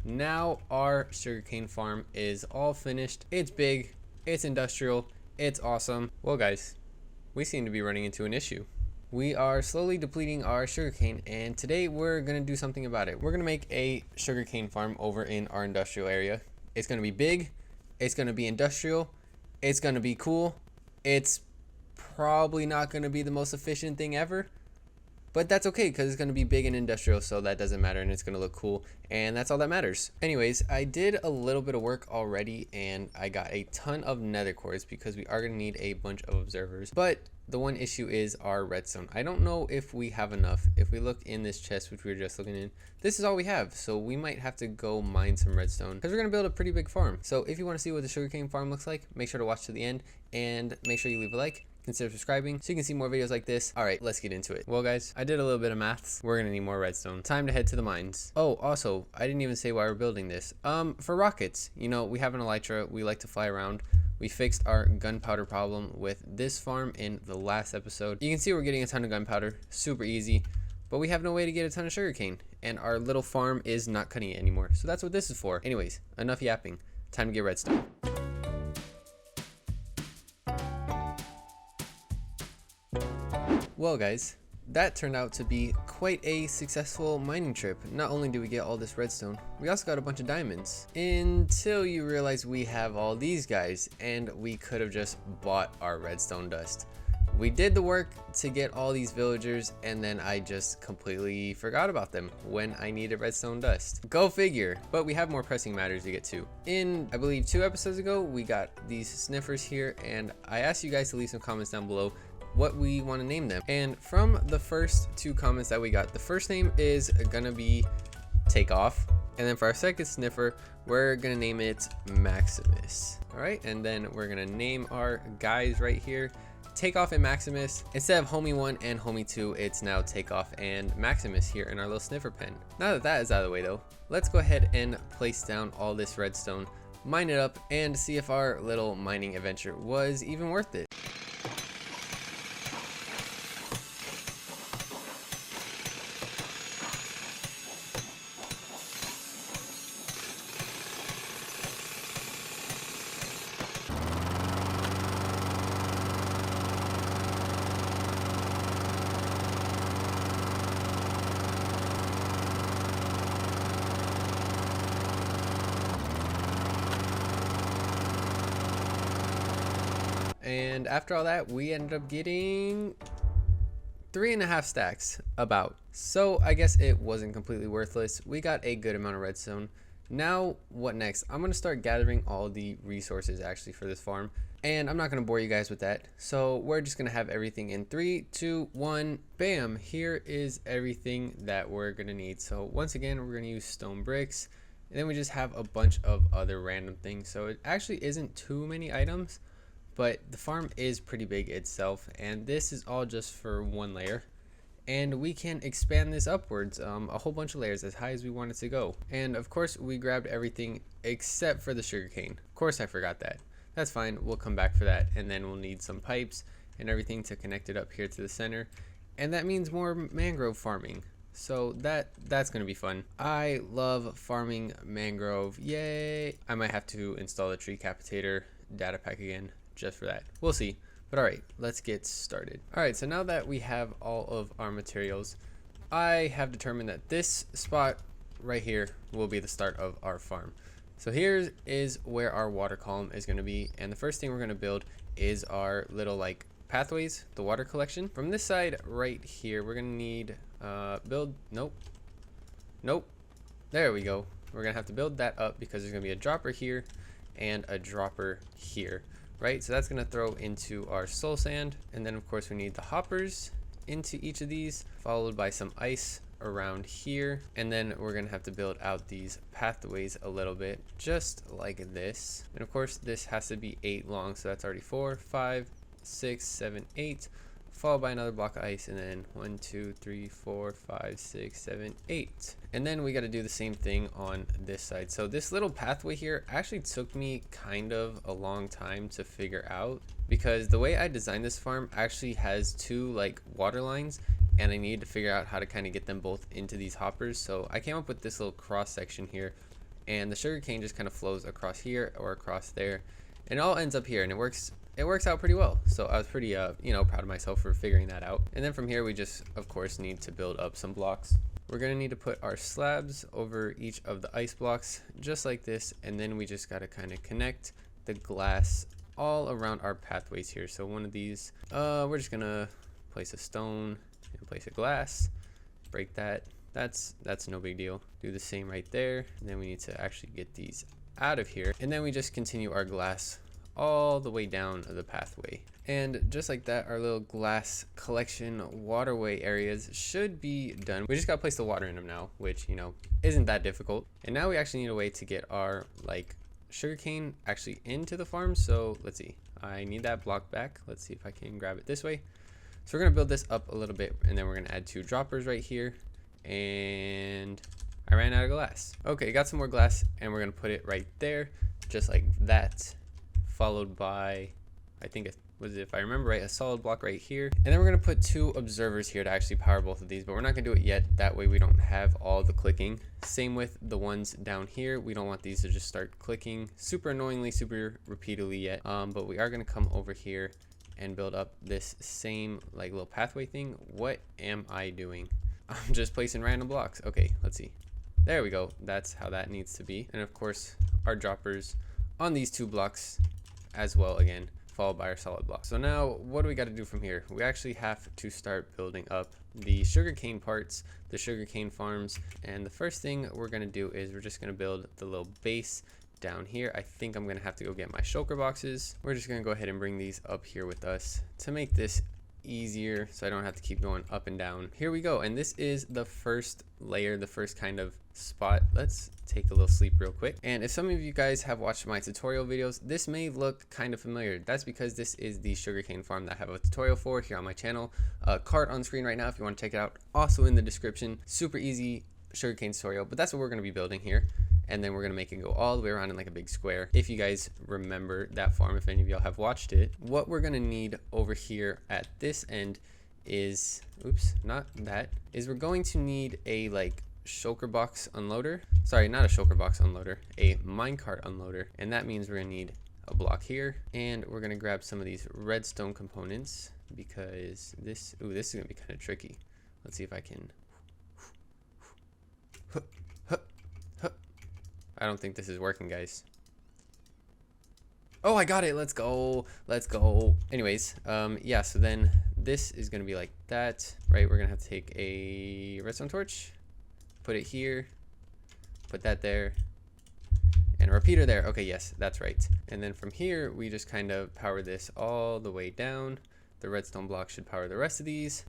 now our sugarcane farm is all finished. It's big, it's industrial, it's awesome. Well guys, we seem to be running into an issue. We are slowly depleting our sugarcane, and today we're gonna do something about it. We're gonna make a sugarcane farm over in our industrial area. It's gonna be big, it's gonna be industrial, it's gonna be cool. It's probably not gonna be the most efficient thing ever, but that's okay because it's going to be big and industrial, so that doesn't matter, and it's going to look cool, and that's all that matters. Anyways, I did a little bit of work already, and I got a ton of nether cores because we are going to need a bunch of observers. But the one issue is our redstone. I don't know if we have enough. If we look in this chest, which we were just looking in, this is all we have, so we might have to go mine some redstone because we're going to build a pretty big farm. So if you want to see what the sugarcane farm looks like, make sure to watch to the end, and make sure you leave a like. Consider subscribing so you can see more videos like this. All right, let's get into it. Well guys, I did a little bit of maths. We're gonna need more redstone. Time to head to the mines. Oh, also, I didn't even say why we're building this. For rockets. You know, we have an elytra. We like to fly around. We fixed our gunpowder problem with this farm in the last episode. You can see we're getting a ton of gunpowder. Super easy. But we have no way to get a ton of sugarcane. And our little farm is not cutting it anymore. So that's what this is for. Anyways, enough yapping. Time to get redstone. Well guys, that turned out to be quite a successful mining trip. Not only did we get all this redstone, we also got a bunch of diamonds. Until you realize we have all these guys, and we could have just bought our redstone dust. We did the work to get all these villagers, and then I just completely forgot about them when I needed redstone dust. Go figure. But we have more pressing matters to get to. In, I believe, 2 episodes ago, we got these sniffers here, and I asked you guys to leave some comments down below what we want to name them. And from the first 2 comments that we got, the first name is gonna be Takeoff, and then for our second sniffer, we're gonna name it Maximus. All right, and then we're gonna name our guys right here Takeoff and Maximus. Instead of Homie 1 and Homie 2, it's now Takeoff and Maximus here in our little sniffer pen. Now that that is out of the way though, let's go ahead and place down all this redstone, mine it up, and see if our little mining adventure was even worth it. And after all that, we ended up getting 3.5 stacks about. So I guess it wasn't completely worthless. We got a good amount of redstone. Now what next? I'm gonna start gathering all the resources actually for this farm, and I'm not gonna bore you guys with that. So we're just gonna have everything in 3, 2, 1, bam. Here is everything that we're gonna need. So once again, we're gonna use stone bricks, and then we just have a bunch of other random things. So it actually isn't too many items, but the farm is pretty big itself, and this is all just for 1 layer, and we can expand this upwards a whole bunch of layers as high as we want it to go. And of course we grabbed everything except for the sugarcane. Of course I forgot that. That's fine, we'll come back for that, and then we'll need some pipes and everything to connect it up here to the center, and that means more mangrove farming. So that's gonna be fun. I love farming mangrove, yay. I might have to install the tree capitator data pack again just for that. We'll see. But all right, let's get started. All right, so now that we have all of our materials, I have determined that this spot right here will be the start of our farm. So here is where our water column is going to be, and the first thing we're going to build is our little like pathways, the water collection. From this side right here, we're going to need nope, there we go. We're going to have to build that up because there's going to be a dropper here and a dropper here. Right, so that's gonna throw into our soul sand, and then of course we need the hoppers into each of these, followed by some ice around here, and then we're gonna have to build out these pathways a little bit, just like this. And of course this has to be 8 long, so that's already 4, 5, 6, 7, 8, followed by another block of ice, and then 1, 2, 3, 4, 5, 6, 7, 8. And then we got to do the same thing on this side. So this little pathway here actually took me kind of a long time to figure out, because the way I designed this farm actually has 2 like water lines, and I needed to figure out how to kind of get them both into these hoppers. So I came up with this little cross section here, and the sugarcane just kind of flows across here or across there, and it all ends up here, and it works out pretty well. So I was pretty you know, proud of myself for figuring that out. And then from here we just of course need to build up some blocks. We're gonna need to put our slabs over each of the ice blocks just like this, and then we just gotta kind of connect the glass all around our pathways here. So one of these, we're just gonna place a stone and place a glass, break that. That's no big deal. Do the same right there, and then we need to actually get these out of here, and then we just continue our glass all the way down the pathway. And just like that, our little glass collection waterway areas should be done. We just gotta place the water in them now, which, you know, isn't that difficult. And now we actually need a way to get our like sugarcane actually into the farm. So let's see, I need that block back. Let's see if I can grab it this way. So we're gonna build this up a little bit, and then we're gonna add 2 droppers right here. And I ran out of glass. Okay, got some more glass, and we're gonna put it right there, just like that, followed by, I think it was, if I remember right, a solid block right here. And then we're gonna put 2 observers here to actually power both of these, but we're not gonna do it yet. That way we don't have all the clicking. Same with the ones down here. We don't want these to just start clicking super annoyingly, super repeatedly yet. But we are gonna come over here and build up this same like little pathway thing. What am I doing? I'm just placing random blocks. Okay, let's see. There we go. That's how that needs to be. And of course, our droppers on these 2 blocks as well, again, followed by our solid block. So now what do we got to do from here? We actually have to start building up the sugarcane parts, the sugarcane farms. And the first thing we're going to do is we're just going to build the little base down here. I think I'm going to have to go get my shulker boxes. We're just going to go ahead and bring these up here with us to make this easier so I don't have to keep going up and down. Here we go, and this is the first layer, the first kind of spot. Let's take a little sleep real quick. And if some of you guys have watched my tutorial videos, this may look kind of familiar. That's because this is the sugarcane farm that I have a tutorial for here on my channel. Card on screen right now if you want to check it out, also in the description. Super easy sugarcane tutorial, but that's what we're going to be building here. And then we're going to make it go all the way around in like a big square. If you guys remember that farm, if any of y'all have watched it, what we're going to need over here at this end is, oops, not that, is we're going to need a like shulker box unloader. Sorry, not a shulker box unloader, a minecart unloader. And that means we're going to need a block here. And we're going to grab some of these redstone components because this is going to be kind of tricky. Let's see if I can. I don't think this is working, guys. Oh, I got it. Let's go. Let's go. Anyways, yeah, so then this is going to be like that, right? We're going to have to take a redstone torch, put it here, put that there, and a repeater there. Okay, yes, that's right. And then from here, we just kind of power this all the way down. The redstone block should power the rest of these,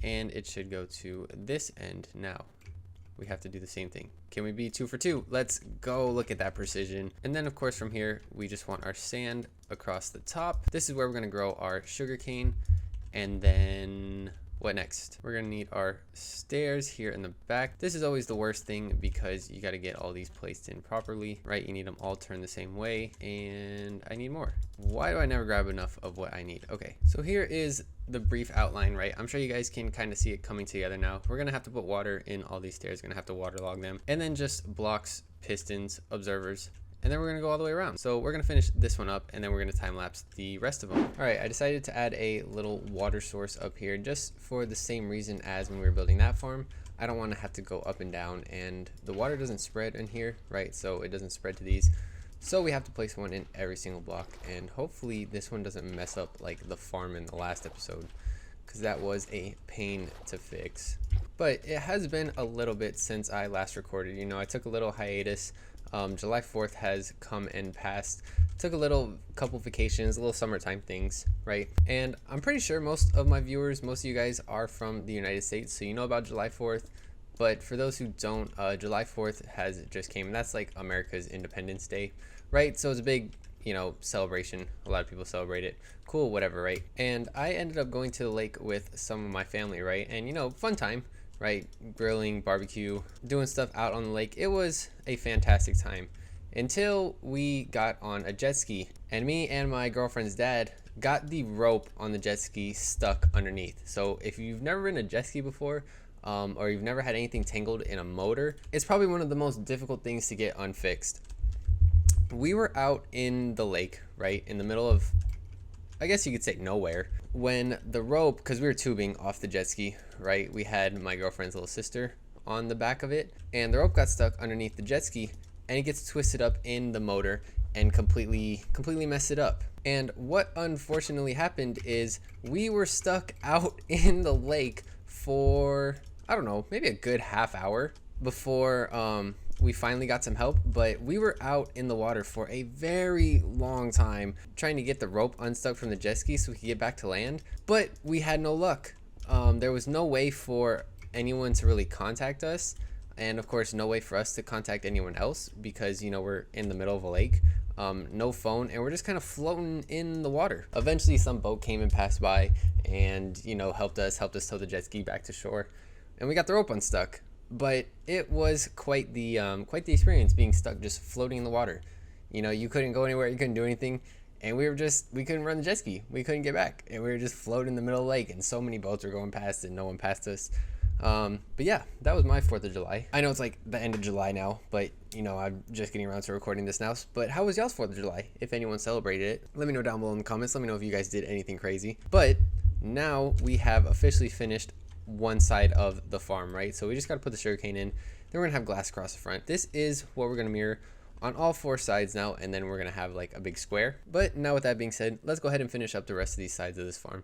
and it should go to this end now. We have to do the same thing. Can we be 2 for 2? Let's go. Look at that precision. And then of course from here, we just want our sand across the top. This is where we're going to grow our sugarcane. And then what next? We're going to need our stairs here in the back. This is always the worst thing because you got to get all these placed in properly, right? You need them all turned the same way. And I need more. Why do I never grab enough of what I need? Okay, so here is the brief outline, right? I'm sure you guys can kind of see it coming together now. We're gonna have to put water in all these stairs, gonna have to waterlog them, and then just blocks, pistons, observers, and then we're gonna go all the way around. So we're gonna finish this one up, and then we're gonna time lapse the rest of them. All right, I decided to add a little water source up here just for the same reason as when we were building that farm. I don't want to have to go up and down, and the water doesn't spread in here, right? So it doesn't spread to these. So we have to place one in every single block, and hopefully this one doesn't mess up like the farm in the last episode, because that was a pain to fix. But it has been a little bit since I last recorded. You know, I took a little hiatus. July 4th has come and passed. Took a couple vacations, little summertime things, right? And I'm pretty sure most of my viewers, most of you guys are from the United States, so you know about July 4th. But for those who don't, July 4th has just came, and that's like America's Independence Day, right? So it's a big, you know, celebration. A lot of people celebrate it. Cool, whatever, right? And I ended up going to the lake with some of my family, right? And, you know, fun time, right? Grilling, barbecue, doing stuff out on the lake. It was a fantastic time until we got on a jet ski, and me and my girlfriend's dad got the rope on the jet ski stuck underneath. So if you've never ridden a jet ski before, or you've never had anything tangled in a motor, it's probably one of the most difficult things to get unfixed. We were out in the lake, right, in the middle of, I guess you could say nowhere, when the rope, because we were tubing off the jet ski, right, we had my girlfriend's little sister on the back of it, and the rope got stuck underneath the jet ski, and it gets twisted up in the motor and completely messed it up. And what unfortunately happened is we were stuck out in the lake for, I don't know, maybe a good half hour before we finally got some help. But we were out in the water for a very long time trying to get the rope unstuck from the jet ski so we could get back to land, but we had no luck. There was no way for anyone to really contact us, and of course no way for us to contact anyone else because, you know, we're in the middle of a lake. No phone, and we're just kind of floating in the water. Eventually some boat came and passed by and, you know, helped us tow the jet ski back to shore, and we got the rope unstuck. But it was quite the experience being stuck just floating in the water. You know, you couldn't go anywhere, you couldn't do anything, and we couldn't run the jet ski, we couldn't get back, and we were just floating in the middle of the lake, and so many boats were going past and no one passed us. But yeah, that was my 4th of July. I know it's like the end of July now, but you know, I'm just getting around to recording this now. But how was y'all's 4th of July? If anyone celebrated it, let me know down below in the comments. Let me know if you guys did anything crazy. But now we have officially finished one side of the farm, right? So we just got to put the sugarcane in. Then we're gonna have glass across the front. This is what we're gonna mirror on all 4 sides now, and then we're gonna have like a big square. But now with that being said, let's go ahead and finish up the rest of these sides of this farm.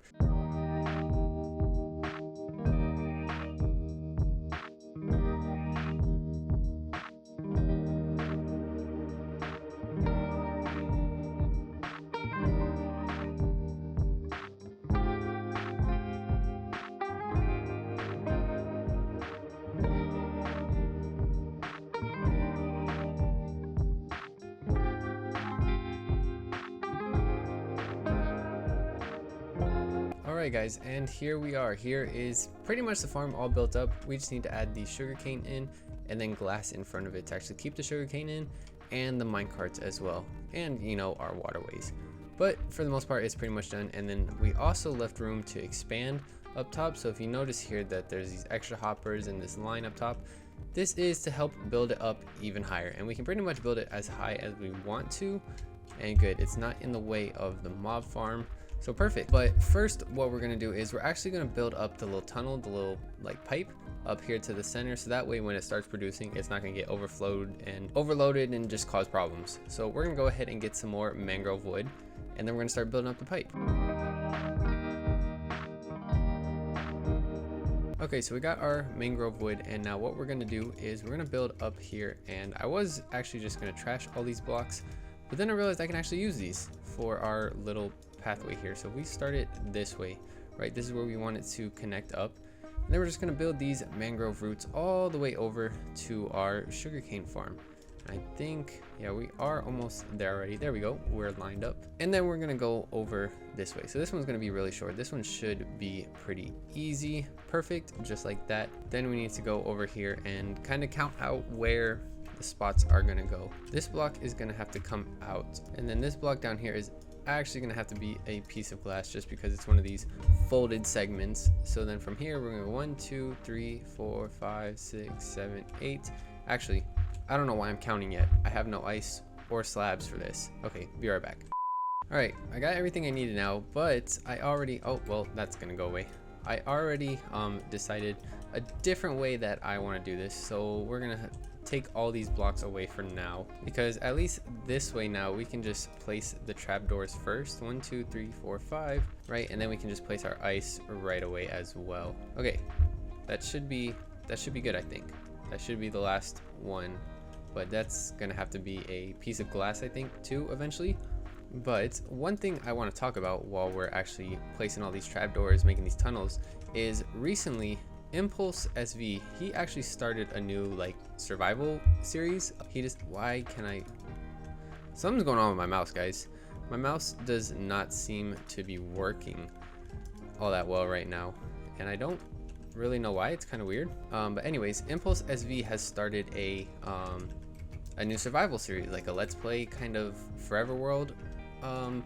Alright guys, and here we are. Here is pretty much the farm all built up. We just need to add the sugarcane in and then glass in front of it to actually keep the sugarcane in, and the mine carts as well, and you know, our waterways. But for the most part it's pretty much done. And then we also left room to expand up top. So if you notice here that there's these extra hoppers and this line up top, this is to help build it up even higher, and we can pretty much build it as high as we want to. And good, it's not in the way of the mob farm, so perfect. But first what we're gonna do is we're actually gonna build up the little tunnel, the little like pipe up here to the center, so that way when it starts producing, it's not gonna get overloaded and just cause problems. So we're gonna go ahead and get some more mangrove wood, and then we're gonna start building up the pipe. Okay, so we got our mangrove wood, and now what we're gonna do is we're gonna build up here. And I was actually just gonna trash all these blocks, but then I realized I can actually use these for our little pathway here. So we start it this way, right? This is where we want it to connect up. And then we're just gonna build these mangrove roots all the way over to our sugarcane farm. I think, yeah, we are almost there already. There we go, we're lined up. And then we're gonna go over this way. So this one's gonna be really short. This one should be pretty easy, perfect, just like that. Then we need to go over here and kind of count out where the spots are gonna go. This block is gonna have to come out, and then this block down here is actually gonna have to be a piece of glass just because it's one of these folded segments. So then from here we're gonna go 1 2 3 4 5 6 7 8. Actually, I don't know why I'm counting yet. I have no ice or slabs for this. Okay, be right back. All right, I got everything I needed now, but I already, oh well, that's gonna go away. I already decided a different way that I want to do this. So we're gonna take all these blocks away for now, because at least this way now we can just place the trapdoors first. 1 2 3 4 5, right? And then we can just place our ice right away as well. Okay, that should be good. I think that should be the last one, but that's gonna have to be a piece of glass, I think, too, eventually. But one thing I want to talk about while we're actually placing all these trapdoors, making these tunnels, is recently Impulse SV, he actually started a new like survival series. Something's going on with my mouse, guys. My mouse does not seem to be working all that well right now, and I don't really know why. It's kind of weird. But anyways, Impulse SV has started a new survival series, like a let's play kind of forever world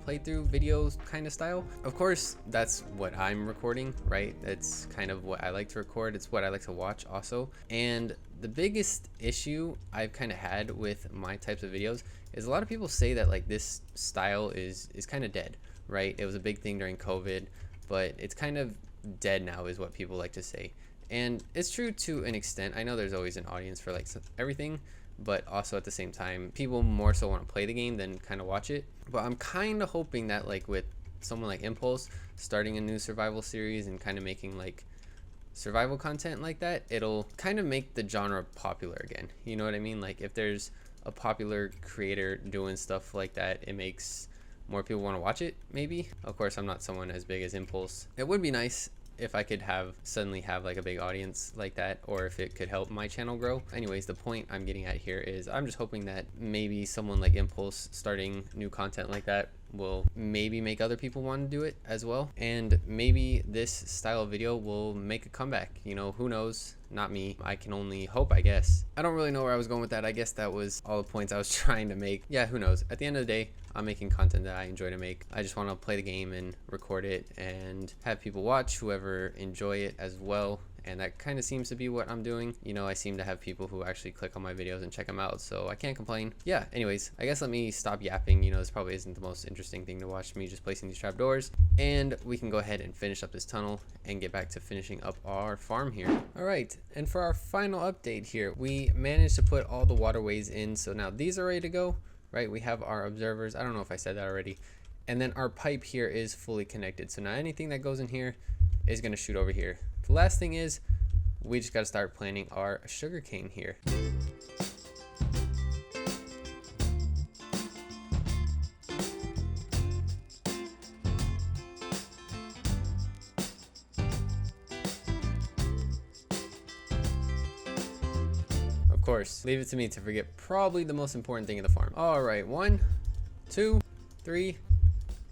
playthrough videos kind of style. Of course, that's what I'm recording, right? That's kind of what I like to record. It's what I like to watch also. And the biggest issue I've kind of had with my types of videos is a lot of people say that like this style is kind of dead, right? It was a big thing during COVID, but it's kind of dead now is what people like to say. And it's true to an extent. I know there's always an audience for like everything, but also at the same time, people more so want to play the game than kind of watch it. But I'm kind of hoping that like with someone like Impulse starting a new survival series and kind of making like survival content like that, it'll kind of make the genre popular again. You know what I mean? Like if there's a popular creator doing stuff like that, it makes more people want to watch it, maybe. Of course, I'm not someone as big as Impulse. It would be nice if I could suddenly have like a big audience like that, or if it could help my channel grow. Anyways, the point I'm getting at here is I'm just hoping that maybe someone like Impulse starting new content like that will maybe make other people want to do it as well, and maybe this style of video will make a comeback. You know, who knows? Not me. I can only hope, I guess. I don't really know where I was going with that. I guess that was all the points I was trying to make. Yeah, who knows? At the end of the day, I'm making content that I enjoy to make. I just want to play the game and record it and have people watch, whoever enjoy it as well. And that kind of seems to be what I'm doing. You know, I seem to have people who actually click on my videos and check them out, so I can't complain. Yeah, anyways, I guess let me stop yapping. You know, this probably isn't the most interesting thing to watch, me just placing these trapdoors. And we can go ahead and finish up this tunnel and get back to finishing up our farm here. All right, and for our final update here, we managed to put all the waterways in, so now these are ready to go, right? We have our observers. I don't know if I said that already. And then our pipe here is fully connected, so now anything that goes in here is going to shoot over here. The last thing is we just got to start planting our sugarcane here. Of course, leave it to me to forget probably the most important thing in the farm. All right, 1, 2, 3,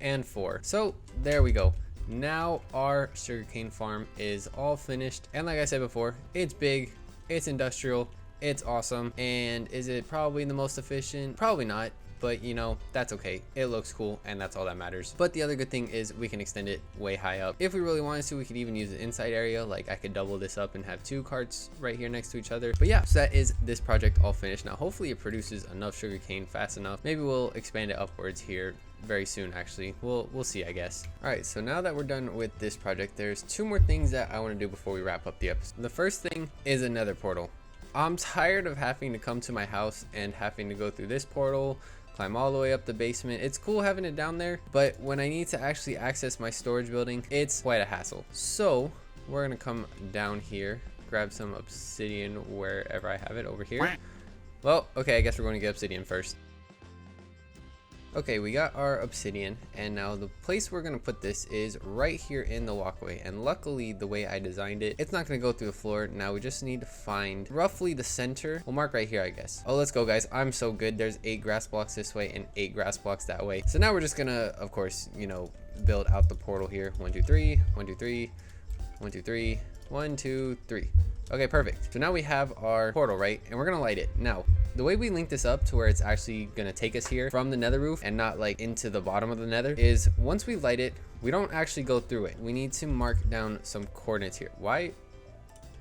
and 4. So there we go. Now our sugarcane farm is all finished, and like I said before, it's big, it's industrial, it's awesome. And is it probably the most efficient? Probably not, but you know, that's okay. It looks cool, and that's all that matters. But the other good thing is we can extend it way high up. If we really wanted to, we could even use the inside area. Like I could double this up and have 2 carts right here next to each other. But yeah, so that is this project all finished. Now hopefully it produces enough sugarcane fast enough. Maybe we'll expand it upwards here very soon. Actually, we'll see, I guess. All right, so now that we're done with this project, there's 2 more things that I want to do before we wrap up the episode. The first thing is a nether portal. I'm tired of having to come to my house and having to go through this portal, climb all the way up the basement. It's cool having it down there, but when I need to actually access my storage building, it's quite a hassle. So we're gonna come down here, grab some obsidian wherever I have it, over here. Well, okay, I guess we're going to get obsidian first. Okay, we got our obsidian, and now the place we're gonna put this is right here in the walkway. And luckily, the way I designed it, it's not gonna go through the floor. Now we just need to find roughly the center. We'll mark right here, I guess. Oh, let's go, guys. I'm so good. There's 8 grass blocks this way and 8 grass blocks that way. So now we're just gonna, of course, you know, build out the portal here. 1, 2, 3, 1, 2, 3, 1, 2, 3, 1, 2, 3. Okay, perfect. So now we have our portal, right? And we're gonna light it. Now, the way we link this up to where it's actually gonna take us here from the nether roof and not like into the bottom of the nether is once we light it, we don't actually go through it. We need to mark down some coordinates here. Why?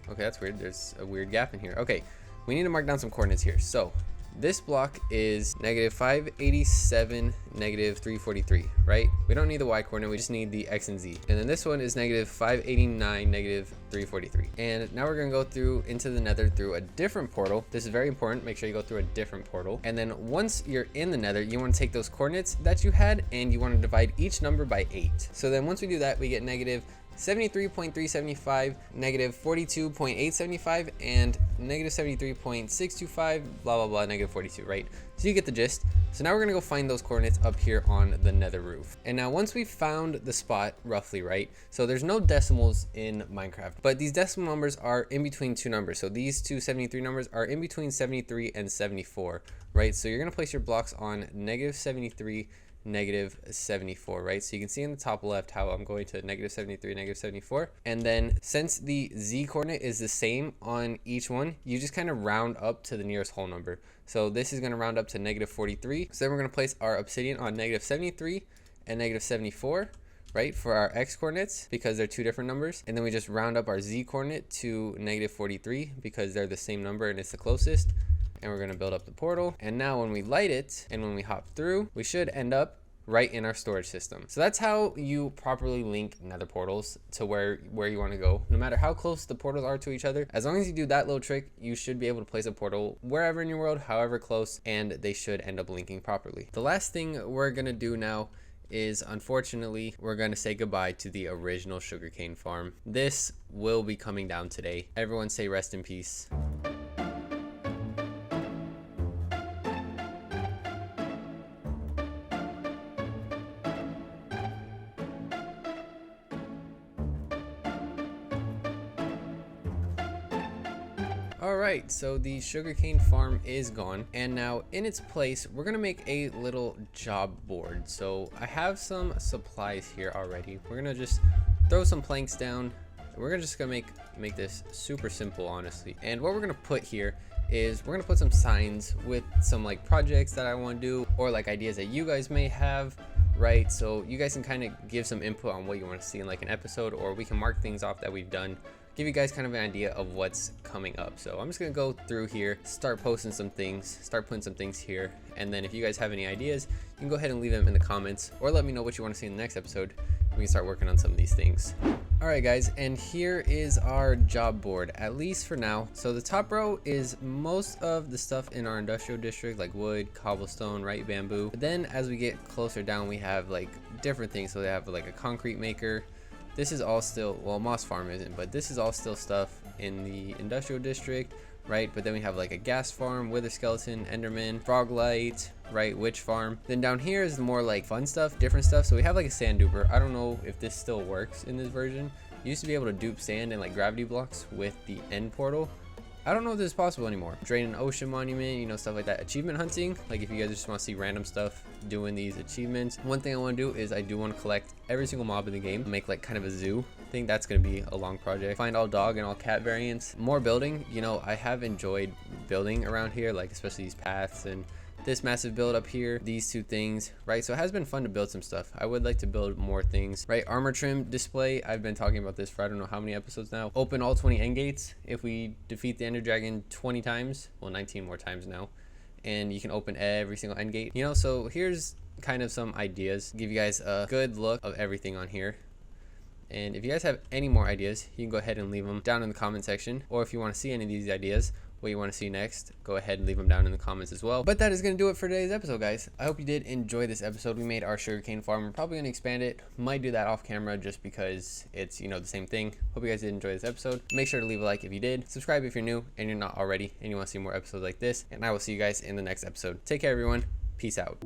Okay, that's weird. There's a weird gap in here. Okay, we need to mark down some coordinates here. So this block is -587, -343, right? We don't need the y coordinate, we just need the x and z. And then this one is -589, -343. And now we're gonna go through into the nether through a different portal. This is very important, make sure you go through a different portal. And then once you're in the nether, you wanna take those coordinates that you had and you wanna divide each number by 8. So then once we do that, we get -73.375, -42.875, and -73.625, blah blah blah, -42, right? So you get the gist. So now we're gonna go find those coordinates up here on the nether roof. And now once we've found the spot roughly, right? So there's no decimals in Minecraft, but these decimal numbers are in between 2 numbers. So these 2 73 numbers are in between 73 and 74, right? So you're gonna place your blocks on -73, negative 74, right? So you can see in the top left how I'm going to negative 73, negative 74. And then since the Z coordinate is the same on each one, you just kind of round up to the nearest whole number. So this is going to round up to negative 43. So then we're going to place our obsidian on negative 73 and negative 74, right, for our X coordinates because they're two different numbers. And then we just round up our Z coordinate to negative 43 because they're the same number and it's the closest. And we're going to build up the portal. And now when we light it and when we hop through, we should end up right in our storage system. So that's how you properly link nether portals to where you want to go. No matter how close the portals are to each other, as long as you do that little trick, you should be able to place a portal wherever in your world, however close, and they should end up linking properly. The last thing we're going to do now is, unfortunately, we're going to say goodbye to the original sugarcane farm. This will be coming down today. Everyone say rest in peace. Alright, so the sugarcane farm is gone, and now in its place we're gonna make a little job board. So I have some supplies here already. We're gonna just throw some planks down. We're just gonna make this super simple, honestly. And what we're gonna put here is we're gonna put some signs with some like projects that I want to do, or like ideas that you guys may have, right? So you guys can kind of give some input on what you want to see in like an episode, or we can mark things off that we've done, give you guys kind of an idea of what's coming up. So I'm just gonna go through here, start posting some things, start putting some things here, and then if you guys have any ideas, you can go ahead and leave them in the comments, or let me know what you want to see in the next episode. We can start working on some of these things. Alright guys, and here is our job board, at least for now. So the top row is most of the stuff in our industrial district, like wood, cobblestone, right, bamboo. But then as we get closer down, we have like different things. So they have like a concrete maker. This is all still, well, Moss Farm isn't, but this is all still stuff in the industrial district, right? But then we have like a gas farm, wither skeleton, enderman, frog light, right, witch farm. Then down here is the more like fun stuff, different stuff. So we have like a sand duper. I don't know if this still works in this version. You used to be able to dupe sand and like gravity blocks with the end portal. I don't know if this is possible anymore. Drain an ocean monument, you know, stuff like that. Achievement hunting, like if you guys just want to see random stuff doing these achievements. One thing I want to do is I do want to collect every single mob in the game, make like kind of a zoo. I think that's going to be a long project. Find all dog and all cat variants. More building, you know, I have enjoyed building around here, like especially these paths and this massive build up here, these two things, right? So it has been fun to build some stuff. I would like to build more things, right? Armor trim display. I've been talking about this for I don't know how many episodes now. Open all 20 end gates if we defeat the ender dragon 20 times, well 19 more times now, and you can open every single end gate, you know. So here's kind of some ideas, give you guys a good look of everything on here. And if you guys have any more ideas, you can go ahead and leave them down in the comment section, or if you want to see any of these ideas, what you want to see next, go ahead and leave them down in the comments as well. But that is going to do it for today's episode, guys. I hope you did enjoy this episode. We made our sugarcane farm. We're probably going to expand it. Might do that off camera just because it's, you know, the same thing. Hope you guys did enjoy this episode. Make sure to leave a like if you did. Subscribe if you're new and you're not already and you want to see more episodes like this. And I will see you guys in the next episode. Take care, everyone. Peace out.